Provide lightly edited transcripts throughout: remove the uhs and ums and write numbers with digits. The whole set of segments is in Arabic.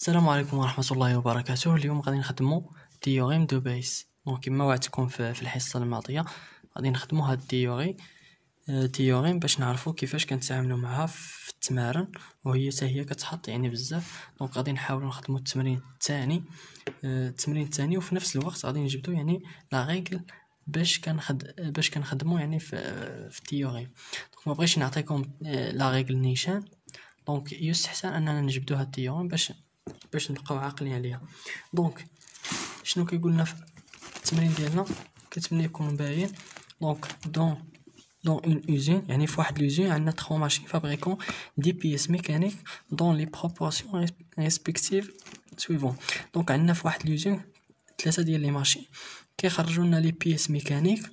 السلام عليكم ورحمة الله وبركاته. اليوم غادي نخدمو تيوريم دو بيس. دونك كما وعدتكم في الحصة الماضية غادي نخدمو هاد تيوريم باش نعرفو كيفاش كنتعاملو معها في التمارين، وهي حتى هي كتحط يعني بزاف. دونك غادي نحاولو نخدمو التمرين الثاني وفي نفس الوقت غادي نجبدو يعني لا ريغل باش كنخدمو يعني في التيوريم. دونك ما بغيتش نعطيكم لا ريغل نيشان، دونك يستحسن اننا نجبدو هاد التيوريم باش نبقاو عاقلين عليها. دونك شنو كيقولنا في التمرين ديالنا؟ كتمنى يكون باين. دونك دون اون usine، يعني في واحد لوزين عندنا 3 ماشين فابريكون دي بيس ميكانيك دون لي بروبورسيون ريسبكتيف سويفون. دونك عندنا في واحد لوزين 3 ديال لي ماشين كيخرجوا لنا لي بيس ميكانيك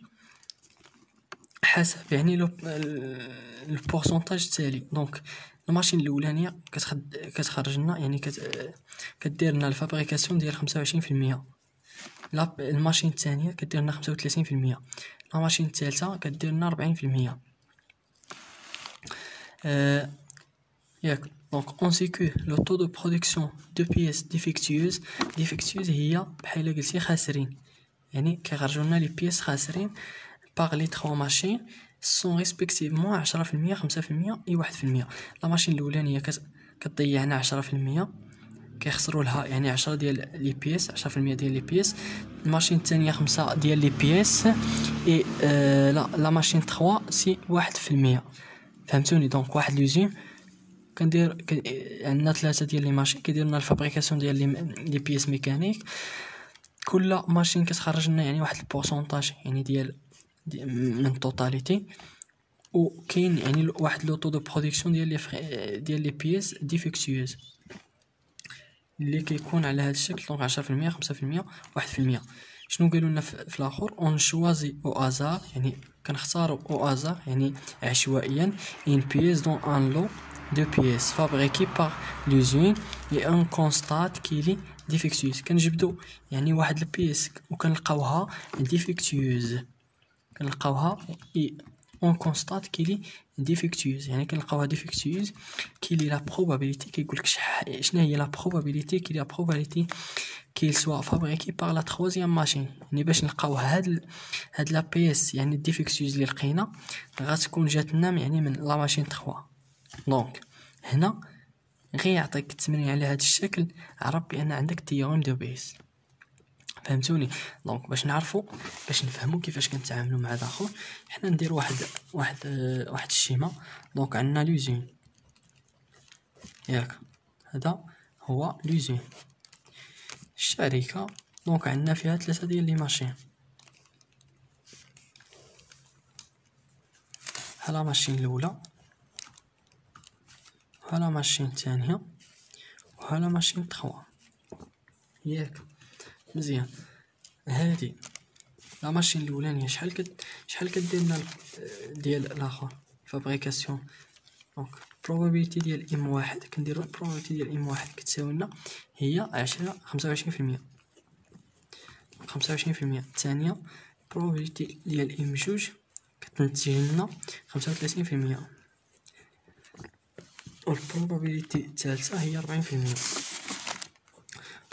حسب يعني البورسونتاج التالي. دونك الماشين الاولانيه كتخرج لنا يعني كدير لنا الفابريكاسيون ديال 25%. لا الماشين الثانيه كدير لنا 35%. لا ماشين الثالثه كدير لنا 40%. ياك. دونك اون سي كو لو طو دو برودكسيون دو بيس ديفيكتيوز هي بحال قلتي خاسرين، يعني كيخرجوا لنا لي بيس خاسرين باغ لي 3 ماشين سون ريسبكتيفمون 10%، 5% اي 1%. لا ماشين الاولانيه كتضيع لنا 10%، كيخسروا لها يعني 10 ديال لي بيس، 10% ديال لي بيس. الماشين الثانيه 5 ديال لي بيس اي لا ماشين 3 سي 1%. فهمتوني؟ دونك واحد لوزين كندير عندنا 3 ديال لي ماشين كيدير لنا الفابريكاسيون ديال لي بيس ميكانيك. كل ماشين كتخرج لنا يعني واحد البورسونتاج يعني ديال من التوتاليتي، وكاين يعني واحد لو طو دو برودكسيون ديال لي بيس ديفيكتيوز اللي كيكون على هذا الشكل. دونك 10%، 5%، 1%. شنو قالوا لنا في الاخر؟ اون شوازي او ازار، يعني كنختاروا او ازار يعني عشوائيا ان بيس دون ان لو دو بيس فابريكي باغ لوزين اي ان كونستات كيلي ديفيكتيوز. كنجبدوا يعني واحد البيس وكنلقاوها ديفيكتيوز، اون كونستات كيلي ديفيكتيوز، يعني كنلقاوها ديفيكتيوز كيلي لا بروبابيليتي. كيقولك شنو هي لا بروبابيليتي؟ كيلي لا بروبابيليتي كيل سوا فابريكي باغ لا تخوازيام ماشين. يعني باش نلقاو هاد لا بيس يعني الديفيكتيوز اللي لقينا غتكون جاتنا يعني من لا ماشين 3. دونك هنا غير يعطيك التمرين على هاد الشكل، عرف بان عندك تيوريم دو بيس. فهمتوني؟ دونك باش نفهموا كيفاش كنتعاملوا مع داخل، حنا ندير واحد الشيما. دونك عندنا لوزين، ياك، هذا هو لوزين الشركه. دونك عندنا فيها 3 ديال لي ماشين. ها ماشين الاولى، ها ماشين الثانيه، وها ماشين 3. ياك مزيان. هادي لا ماشين الاولانيه شحال كدير لنا ديال الاخر فابريكاسيون. دونك probability ديال ام واحد كنديرو probability ديال ام واحد كتساوي لنا هي 25%. الثانيه probability ديال ام جوج كتنتج لنا 35%، والprobability الثالثه هي 40%.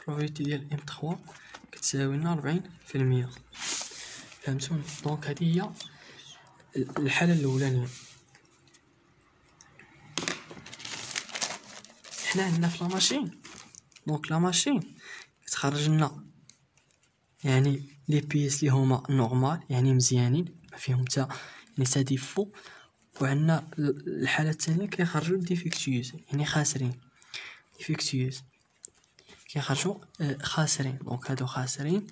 probability ديال ام 3 كتساوي لنا 40%. فهمتوني؟ دونك هذه هي الحاله الاولانيه. حنا عندنا في لا ماشين، دونك لا ماشين كتخرج لنا يعني لي بيس اللي هما نورمال يعني مزيانين ما فيهم حتى يعني تا ديفو، وعندنا الحاله الثانيه كيخرجوا ديفيكتيوز يعني خاسرين. ديفيكتيوز كيخرجوا خاسرين. دونك هادو خاسرين،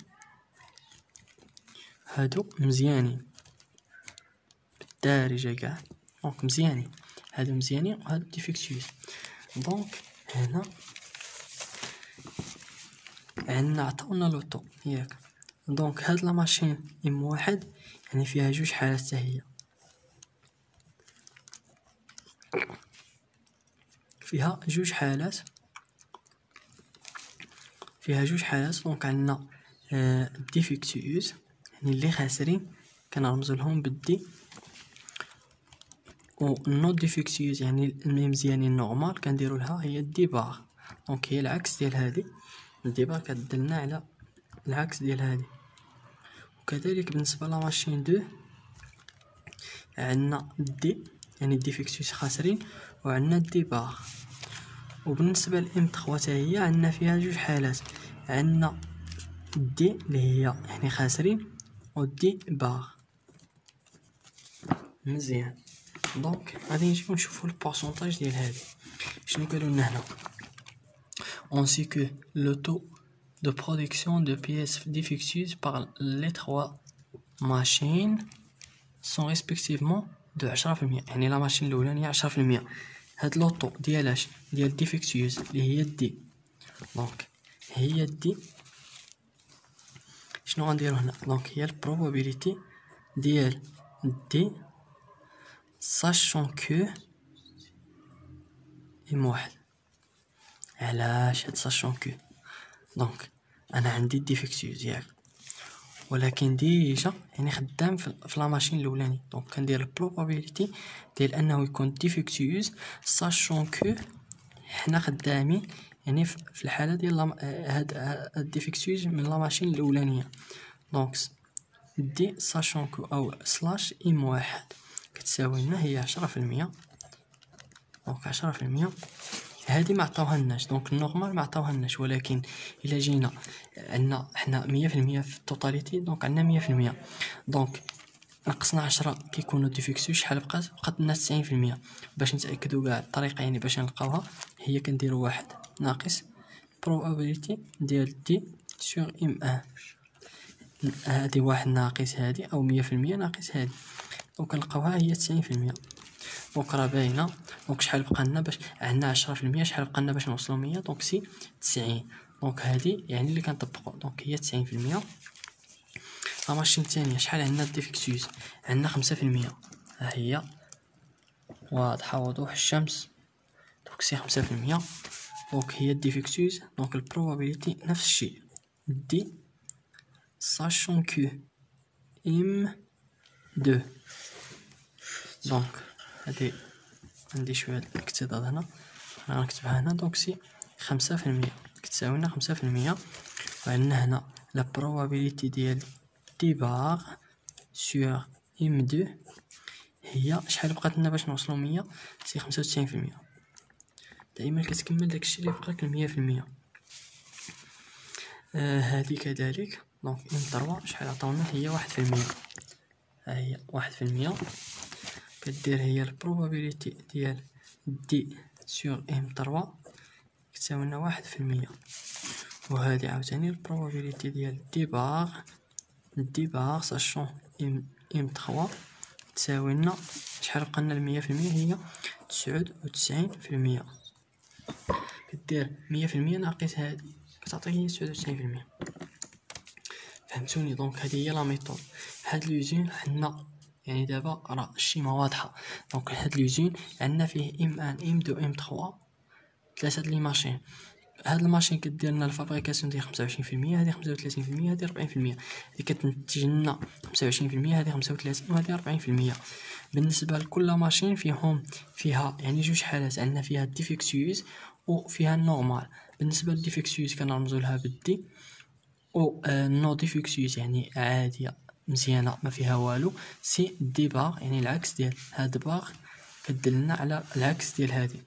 هادو مزيانين بالدارجه كاع. دونك مزيانين، هادو مزيانين وهادو ديفيكتيوز. دونك هنا عندنا عطاونا لوطو، ياك. دونك هاد لا ماشين ام واحد يعني فيها جوج حالات حتى هي، فيها جوج حالات. دونك عندنا ديفيكتيوز يعني اللي خاسرين كنرمزو لهم بالدي، و نو ديفيكتيوز يعني اللي مزيانين نورمال كنديرو لها هي دي باغ. دونك هي العكس ديال هادي، الديباغ كتدلنا على العكس ديال هادي. وكذلك بالنسبه لا ماشين 2 عندنا دي يعني ديفيكتوس خاسرين، وعندنا ديباغ. وبالنسبه لام 3 حتى هي عندنا فيها جوج حالات، عندنا دي اللي هي يعني خاسرين ودي باغ. مزيان. دونك غادي نجيو نشوفو البورسونتاج ديال هادي. شنو قالوا لنا هنا؟ on sait que le taux de production de pièces défectueuses par les trois machines sont respectivement de 10%. يعني لا ماشين الاولانيه 10%. هاد لوطو ديالاش ديال ديفيكتيوز اللي هي دي. دونك هي دي شنو غنديرو هنا؟ دونك هي البروبابيليتي ديال دي sachant que ام واحد. علاش هاد sachant que؟ دونك انا عندي ديفيكتيوز ياك، ولكن ديجا يعني خدام في لا ماشين الاولاني. دونك كندير البروبابيليتي ديال انه يكون ديفيكتيوز sachant que حنا خدامين يعني في الحاله ديال هاد الديفيكتيوز من لا ماشين الاولانيه. دونك دي sachant que او سلاش ام واحد كتساوي لنا هي 10%. دونك 10% هادي ما عطاوهالناش، دونك النورمال ما عطاوهالناش، ولكن الا جينا عندنا حنا 100% في التوتاليتي، دونك عندنا 100%. دونك نقصنا 10 كيكونوا ديفيكسيو، شحال بقات لنا 90%. باش نتاكدوا كاع الطريقه يعني باش نلقاوها هي كنديروا واحد ناقص probability ديال دي سور ام ان. هادي واحد ناقص هادي او 100% ناقص هادي، دونك كنلقاوها هي 90%. دونك راه باينه. دونك شحال بقى لنا باش عندنا 10%، شحال بقى لنا باش نوصلوا 100؟ دونك سي 90. دونك هادي يعني اللي كنطبقوا، دونك هي 90%. لا ماشين الثانيه شحال عندنا ديفيكتيوز؟ عندنا 5%. ها هي واضحه وضوح الشمس. دونك سي 5%. دونك هي ديفيكتيوز. دونك البروبابيليتي نفس الشيء دي sachant que ام 2. دونك هادي عندي شويه الاكتظاظ هنا، انا غنكتبها هنا. دونك سي 5% كتساوي لنا 5%. وعندنا هنا لا بروبابيليتي ديال ديباغ سور ام 2 هي شحال بقات لنا باش نوصلوا 100؟ سي 95%. دائما كتكمل داكشي اللي بقاك 100%. هادي كذلك. دونك ام 3 شحال عطاونا؟ هي 1%. ها هي 1%. كدير هي البروبابيليتي ديال دي سور ام 3 كتساوي لنا 1%. وهذه عاوتاني البروبابيليتي ديال ديباغ ساشون ام 3 تساوي لنا شحال بقى لنا 100%؟ هي 99%. كدير 100% ناقص هادي كتعطيك هي 99%. فهمتوني؟ دونك هذه هي لا ميثود. هاد لوزين حنا يعني دابا راه الشيما واضحه. دونك هاد لوزين عندنا فيه ام 1 ام 2 ام 3 ثلاثه لي ماشين. هاد الماشين كدير لنا الفابريكاسيون ديال 25%، هذه 35%، هذه 40%. اللي كتنتج لنا 25%، هذه 35 وهذه 40%. بالنسبه لكل ماشين فيها يعني جوج حالات، عندنا فيها الديفيكسيوز وفيها النورمال. بالنسبه للديفيكسيوز كنرمزوا لها بالدي، او نو ديفيكسيوز يعني عاديه مزيانه ما فيها والو سي ديباغ يعني العكس ديال هاد باغ كدلنا على العكس ديال هادي.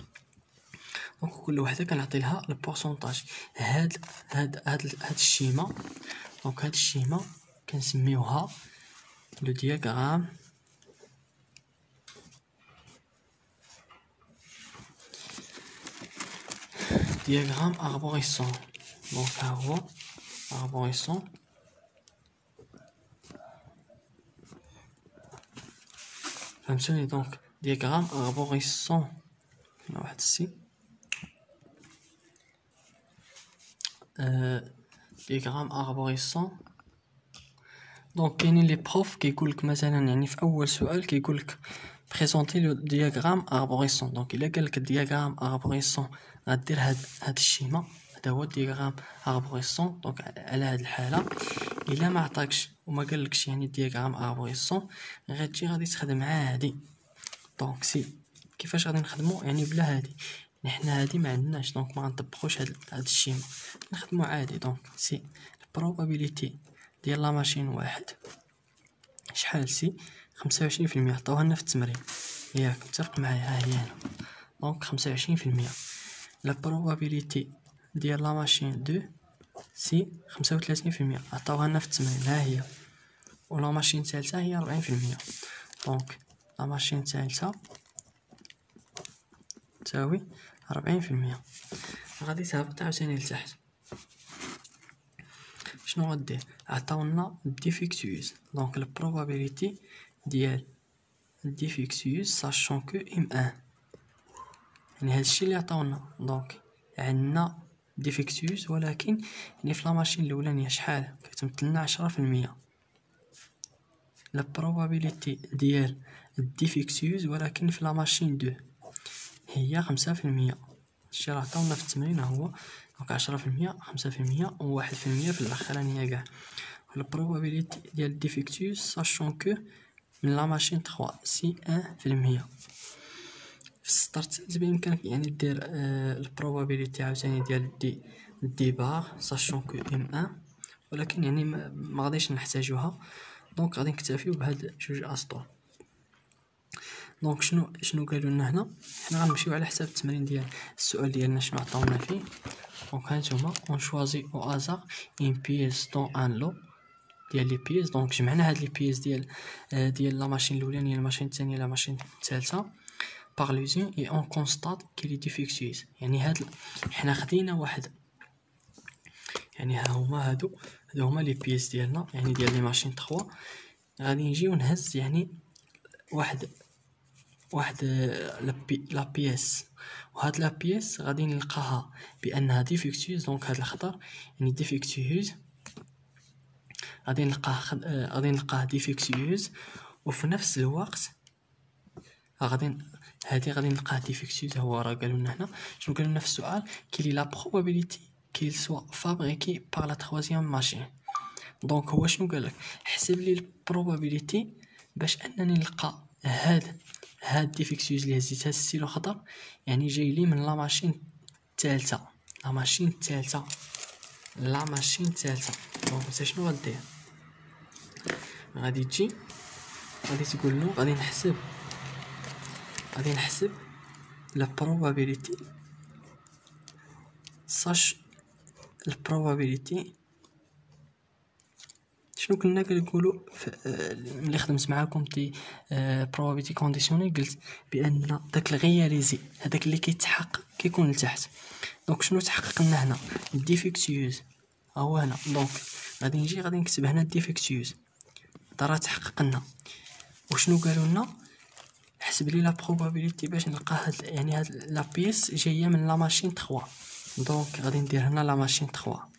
دونك كل وحده كنعطي لها البورسونتاج. هاد الشيما. دونك هاد الشيما كنسميوها لو دياغرام اربوريسون. دونك ها هو اربوريسون. فهمتوني؟ دونك دياغرام اربوريسون هنا واحد السي دياغرام اربوريسون. دونك كاينين لي بروف كيقولك مثلا يعني في اول سؤال كيقولك بريزونتي لو دياغرام اربوريسون. دونك الا قالك دياغرام اربوريسون غدير هاد الشيما، هذا هو دياغرام اربوريسون. دونك على هاد الحاله الا ما عطاكش وما قالكش يعني دياغرام اربوريسون غادي تخدم عادي. دونك سي كيفاش غادي نخدمو يعني بلا هادي، حنا هادي ما عندناش، دونك ما غنطبقوش هاد الشيما، نخدمو عادي. دونك سي البروبابيليتي ديال لا ماشين واحد شحال؟ سي 25%، عطاوها لنا في التمرين ياك، متفق معايا؟ ها هي هنا، دونك 25%. لا بروبابيليتي ديال لا ماشين دو سي 35%، عطاوها لنا في التمرين ها هي. و لا ماشين الثالثة هي 40%، دونك لا ماشين الثالثة تساوي 40%. غادي تهبط عاوتاني لتحت، شنو غدير؟ عطاونا ديفيكتوز، دونك البروبابيليتي ديال ديفيكتوز ساشون كو ام ان، يعني هادشي اللي عطاونا. دونك عندنا ديفيكتوز ولكن يعني في لا ماشين الاولانيه شحال كتمثلنا 10%. لا بروبابيليتي ديال الديفيكتوز ولكن في لا ماشين دو هي 5%، الشي راه عطاونا في التمرين هو. دونك 10%، 5% و 1% في الاخرانيه كاع. البروبابيليتي ديال الديفيكتوز ساشون كو من لا ماشين 3 سي 1%. في السطر الثالث بإمكانك يعني دير البروبابيليتي عاوتاني ديال دي بار ساشون كو ام ان، ولكن يعني ما غاديش نحتاجوها، دونك غادي نكتفيو بهاد جوج اسطور. دونك شنو قالوا لنا هنا؟ حنا غنمشيو على حساب التمرين ديال السؤال ديالنا شنو عطاونا فيه. دونك هانتوما اون شوازي او ازار اون بيس دون ان لو ديال لي بيس. دونك جمعنا هاد لي بيس ديال لا ماشين الاولانيه، لا ماشين الثانيه، لا ماشين الثالثه par l'usine et on constate qu'il est défectueuse. يعني حنا خدينا واحد، يعني ها هادو هما لي بيس ديالنا، يعني ديال لي ماشين 3. غادي نجيو نهز يعني واحد لا بيس، وهاد لا بيس غادي نلقاها بانها ديفيكتوز. دونك هاد الخضر يعني ديفيكتوز، غادي نلقاه ديفيكتوز، وفي نفس الوقت غادي نلقاه ديفيكتوز. هو راه قالوا لنا هنا شنو قالوا لنا في السؤال؟ كيلي لا بروبابيليتي كيل سوا فابريكي بار لا تروازيام ماشين. دونك هو شنو قالك؟ حسب لي البروبابيليتي باش انني نلقى هاد ديفيكتوز اللي هزيت هاد السيلو خضر، يعني جاي لي من لا ماشين الثالثه. دونك انت شنو غدير؟ غادي تجي غادي تقول له غادي نحسب لا بروبابيليتي البروبابيليتي. شنو كنا كنقولوا ملي خدمت معاكم تي probability كونديسيونيل؟ قلت بان داك الغياليزي هذاك اللي كيتحقق كيكون لتحت. دونك شنو تحقق لنا هنا؟ الديفيكتوز هو هنا. دونك غادي نكتب هنا الديفيكتوز راه تحقق لنا. وشنو قالوا لنا؟ حسب لي لا probability باش نلقى هاد لا بيس جايه من لا ماشين 3. دونك غادي ندير هنا لا ماشين 3.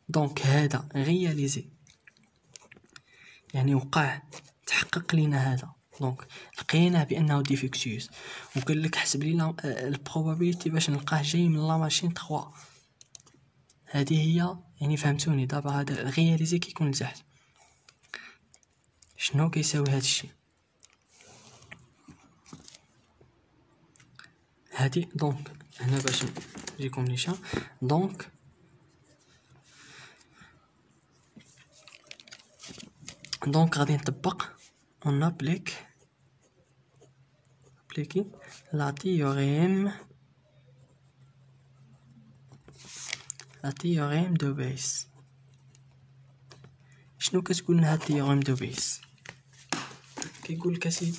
دونك هذا غياليزي يعني وقع، تحقق لينا هذا. دونك لقيناه بانه ديفيكتوز، وقال لك حسب لي البروبابيليتي باش نلقاه جاي من لا ماشين 3. هذه هي يعني فهمتوني دابا؟ هذا الغياليزي كيكون لتحت. شنو كيساوي هذا الشيء؟ هادي دونك هنا باش نجيكم نيشان. دونك غادي نطبق on applique la théorème de Bayes. شنو كتقول لنا هاد التيوريم دو بيس؟ كيقول لك اسيدي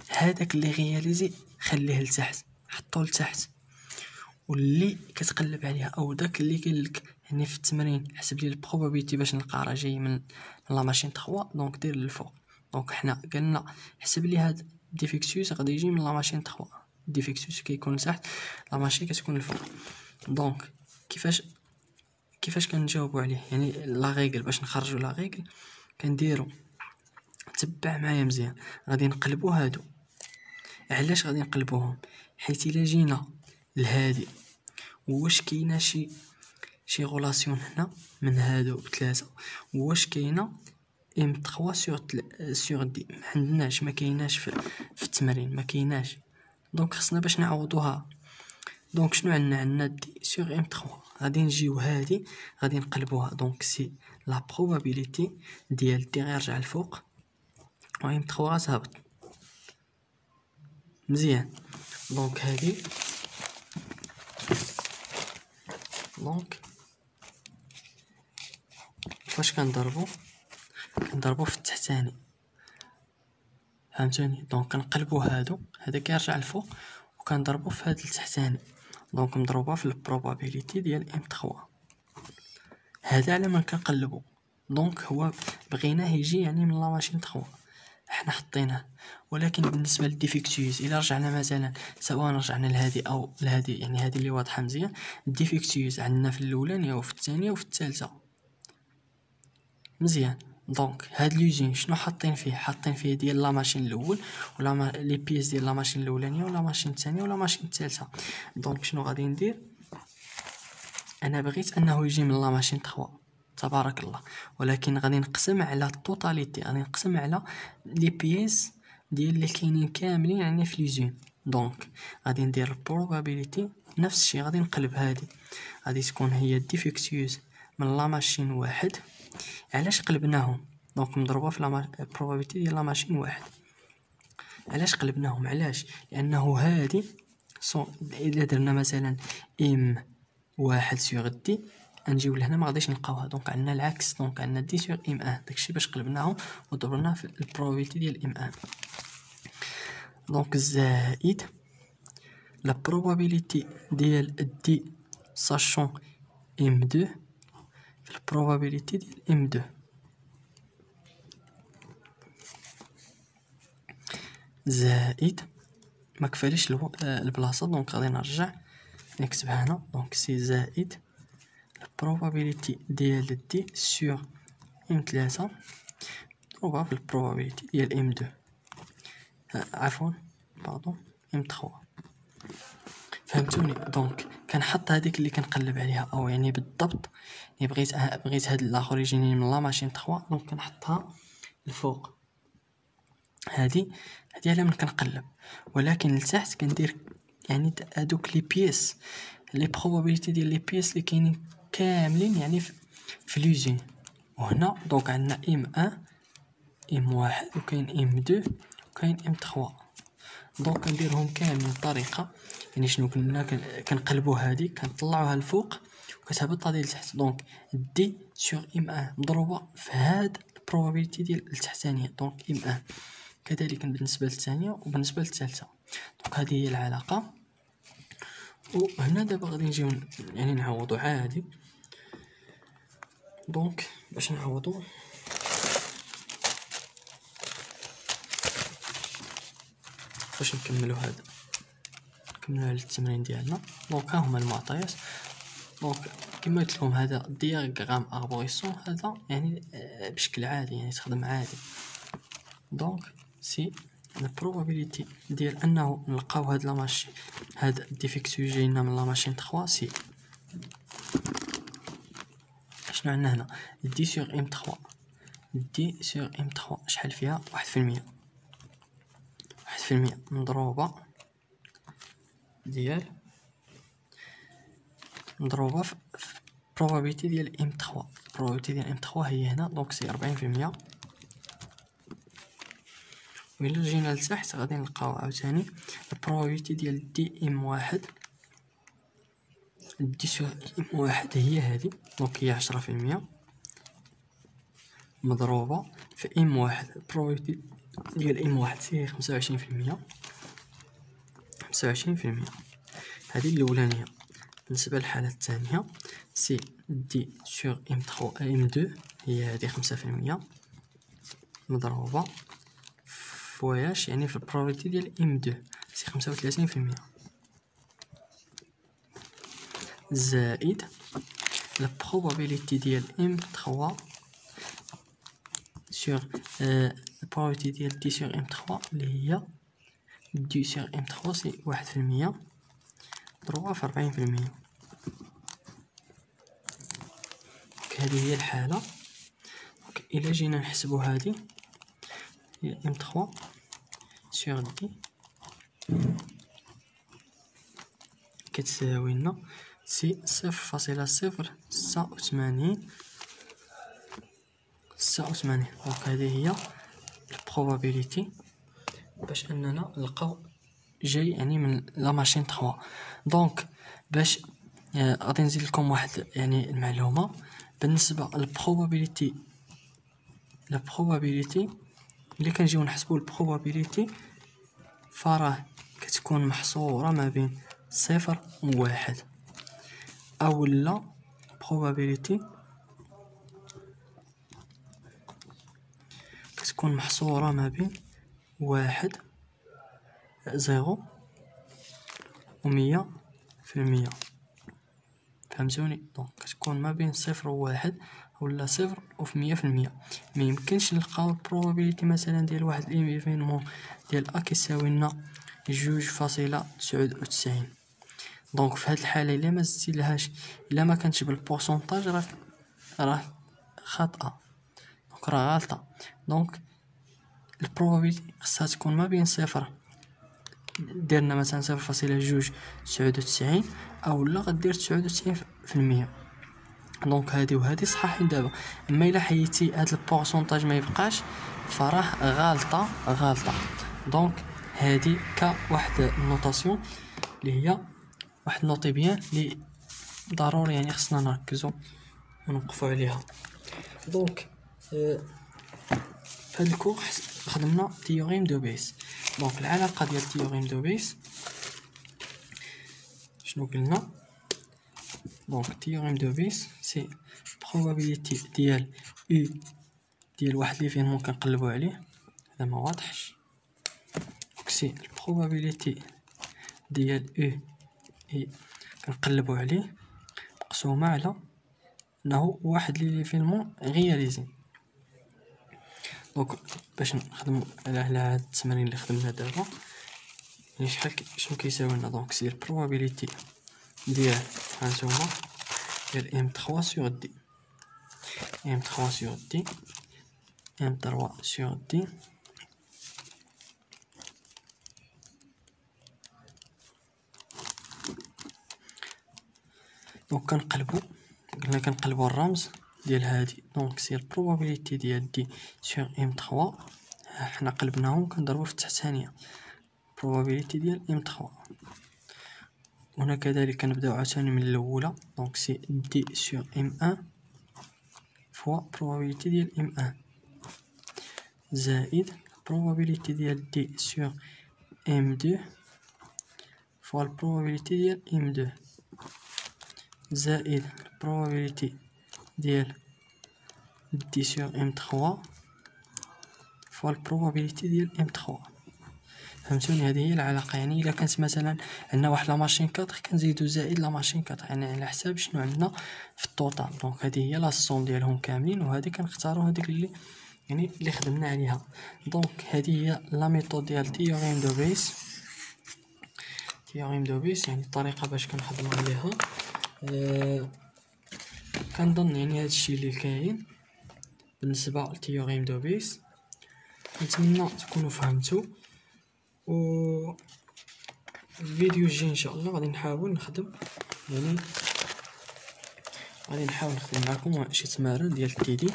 هذاك اللي غياليزي خليه لتحت، حطوه لتحت، واللي كتقلب عليها او داك اللي قال لك يعني في التمرين حسب لي البروبابيليتي باش نلقى راه جاي من لا ماشين 3، دونك دير للفوق. دونك حنا قلنا حسب لي هاد ديفيكتوس غادي يجي من لا ماشين 3، ديفيكتوس كيكون تحت، لا ماشين كتكون الفوق. دونك كيفاش كنجاوبوا عليه؟ يعني لا ريغل باش نخرجوا لا ريغل كنديروا، تبع معايا مزيان، غادي نقلبوا هادو. علاش غادي نقلبوهم؟ حيت الا جينا لهادي واش كاينه شي غولاسيون هنا من هادو بثلاثه، واش كاينه ام 3 سور دي؟ ما عندناش، ما كايناش في التمرين، ما كايناش. دونك خصنا باش نعوضوها دونك شنو عندنا دي سور ام 3. غادي نجيو هادي غادي نقلبوها. دونك سي لا بروبابيليتي ديال دي غيرجع الفوق و ام 3 غتهبط. مزيان. دونك هادي دونك فاش كنضربو في التحتاني، فهمتوني؟ دونك كنقلبو هذا كيرجع الفوق وكنضربو في هذا التحتاني. دونك مضروبه في البروبابيليتي ديال ام 3. هذا على ما كنقلبو. دونك هو بغيناه يجي يعني من لا ماشين 3 حنا حطيناه. ولكن بالنسبه للديفيكتيوز الا رجعنا مثلا سواء رجعنا لهذه او لهذه، يعني هذه اللي واضحه مزيان، الديفيكتيوز عندنا في الاولانيه وفي الثانيه وفي الثالثه. مزيان. دونك هاد لوزين شنو حاطين فيه ديال لا ماشين الاول ولا لي بيس ديال لا ماشين الاولانيه ولا ماشين الثانيه ولا ماشين الثالثه. دونك شنو غادي ندير؟ انا بغيت انه يجي من لا ماشين 3 تبارك الله، ولكن غادي نقسم على التوتاليتي، غادي نقسم على لي بيس ديال اللي كاينين كاملين يعني في لوزين. دونك غادي ندير البروبابيليتي نفس الشيء، غادي نقلب هذه غادي تكون هي الديفيكتيوز من لا ماشين 1. علاش قلبناهم؟ دونك مضروبه في لا بروبابيليتي ديال لا ماشين 1. علاش قلبناهم؟ علاش؟ لانه هذه اذا درنا مثلا ام 1 سيغ دي نجيو لهنا ما غاديش نلقاوها. دونك عندنا العكس، دونك عندنا دي سيغ ام 1. داكشي باش قلبناهم وضربنا في البروبابيليتي ديال ام 1. دونك زائد لا بروبابيليتي ديال دي ساشون ام 2 في البروبابيليتي ديال ام 2 زائد ما كفاليش البلاصه. دونك غادي نرجع نكتبها هنا. دونك سي زائد البروبابيليتي ديال دي سور ام 3 مضروبه في البروبابيليتي ديال ام 2 عفوا باردون ام 3. فهمتوني؟ دونك كنحط هذيك اللي كنقلب عليها، او يعني بالضبط يعني بغيت هاد الاخر يجيني من لا ماشين 3. دونك كنحطها الفوق. هادي على من كنقلب، ولكن لتحت كندير يعني هادوك لي بيس لي بروبابيليتي ديال لي بيس اللي كاينين كاملين يعني في لوزين. وهنا دونك عندنا ام 1 ام 1 وكاين ام 2 وكاين ام 3. دونك كنديرهم كاملين بطريقه يعني شنو كنا كنقلبوا هذه كنطلعوها الفوق وكتهبط هذه لتحت. دونك دي سور ام 1 مضروبه في هاد البروبابيليتي ديال التحتانيه. دونك ام 1 كذلك بالنسبه للثانيه وبالنسبه للثالثه. دونك هذه هي العلاقه. وهنا دابا غادي نجيو يعني نعوضوا عادي. دونك باش نعوضوا باش نكملوا هذا نكملوا على التمرين ديالنا. دونك ها هما المعطيات. دونك كما قلت لكم هذا دياغرام اربوريسون هذا يعني بشكل عادي يعني تخدم عادي. دونك سي البروبابيليتي ديال انه نلقاو هاد لا ماشين هاد الديفيكتيو جاينا من لا ماشين 3 سي شنو عندنا هنا دي سور ام 3. دي سور ام 3 شحال فيها 1% مضروبه ديال مضروبه في probability ديال ام 3. probability ديال ام 3 هي هنا. دونك سي 40%. وإلا جينا لتحت غادي نلقاو عاوتاني probability ديال دي ام 1 دي سور ام 1 هي هذه. دونك هي 10% مضروبه في ام 1. probability ديال ام 1 هي 25%. هذه الاولانيه. بالنسبه للحاله الثانيه سي دي سور ام 3 ام 2 هي هذه 5% مضروبه فواياش يعني في البروبابيليتي ديال ام 2 سي 35% زائد البروبابيليتي ديال ام 3 سور البروبابيليتي ديال دي سور ام 3 اللي هي دي سور ام 3 سي 1% مضروبه في 40%. هذه هي الحاله. إلا جينا نحسبو هذه هي ام 3 سور دي كتساوي لنا سي 0.086. دونك هذه هي البروبابيليتي باش اننا نلقاو جاي يعني من لا ماشين 3. دونك باش غادي نزيد لكم واحد يعني المعلومه بالنسبه للبروبابيليتي. اللي كنجيو نحسبوا البروبابيليتي فراه كتكون محصوره ما بين 0 و 1، او لا probability كتكون محصورة ما بين 1 0 و 100%. فهمتوني؟ دونك كتكون ما بين 0 و 1 ولا 0 و 100%. ما يمكنش نلقاو البروبابيليتي مثلا ديال واحد ايفينمون ديال كيساوي لنا 2.99. دونك في هاد الحاله الا ما زدتيلهاش، الا ما كانتش بالبورسونتاج راه خاطئه، دونك راه غالطه. دونك البروبابيليتي خصها تكون ما بين 0 درنا مثلا 0.299 او لا غدير 99%. دونك هادي وهادي صحاحين دابا. اما الا حيدتي هاد البورسونتاج ما يبقاش فراه غالطه. دونك هادي كواحد النوطاسيون اللي هي واحد نوطي بيان اللي ضروري يعني خصنا نركزوا ونوقفوا عليها. دونك في هاد الكور خدمنا تيوريم دو بيس. دونك العلاقه ديال تيوريم دو بيس شنو قلنا؟ دونك تيوريم دو بيس سي probability ديال او ديال واحد ليفينمون كنقلبوا عليه، هذا ما واضحش. دونك سي probability ديال او اي كنقلبوا عليه مقسومه على انه واحد ليفينمون غياليزي. دونك باش نخدموا على هاد التمرين اللي خدمنا دابا يعني شنو كيساوي لنا؟ دونك سي probability ديال هانتوما ديال M3 sur D، M3 sur D، M3 sur D دونك قلنا كنقلبوا الرمز ديال هادي. دونك سي probability ديال D sur M3 حنا قلبناهم كنضربوا في التحتانيه probability ديال M3. هنا كذلك كنبداو عاوتاني من الاولى. دونك سي D sur M1 فوا probability ديال M1 زائد probability ديال D sur M2 فوا probability ديال M2 زائد probability ديال D sur M3 فوا probability ديال M3. فهمتوني؟ هذه هي العلاقه. يعني الا كانت مثلا عندنا واحد لا ماشين 4 كنزيدو زائد لا ماشين 4 يعني على حساب شنو عندنا في التوتال. دونك هذه هي لا سوم ديالهم كاملين، وهذه كنختاروا هذيك اللي يعني اللي خدمنا عليها. دونك هذه هي لا ميثود ديال تيوريم دو بيس. تيوريم دو بيس يعني الطريقه باش كنخدموا عليها. كنظن يعني هذا الشيء اللي كاين بالنسبه لتيوريم دو بيس. نتمنى تكونوا فهمتوا، و الفيديو الجاي ان شاء الله غادي نحاول نخدم معكم شي تمارين ديال التيدي.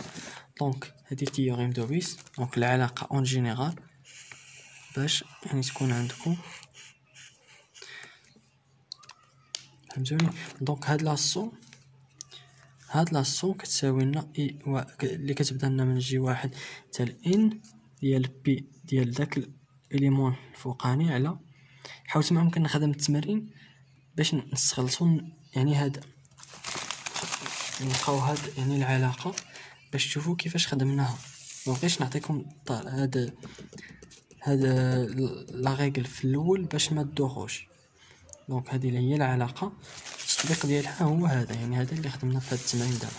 دونك هذه تيوريم دو بيس، دونك العلاقه اون جينيرال باش يعني تكون عندكم فهمتوني. دونك هاد لاصون كتساوي لنا اي اللي كتبدا لنا من جي واحد حتى ان ديال بي ديال داك الاليمون الفوقاني على. حاولت ما يمكن نخدم التمارين باش نستخلصوا يعني هذا نلقاو هاد يعني العلاقه باش تشوفوا كيفاش خدمناها. مابغيتش نعطيكم هذا لا ريغل في الاول باش ما تدوخوش. دونك هذه هي العلاقه، التطبيق ديالها هو هذا، يعني هذا اللي خدمنا في هذا التمرين دابا.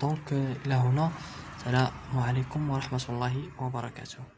دونك الى هنا، السلام عليكم ورحمه الله وبركاته.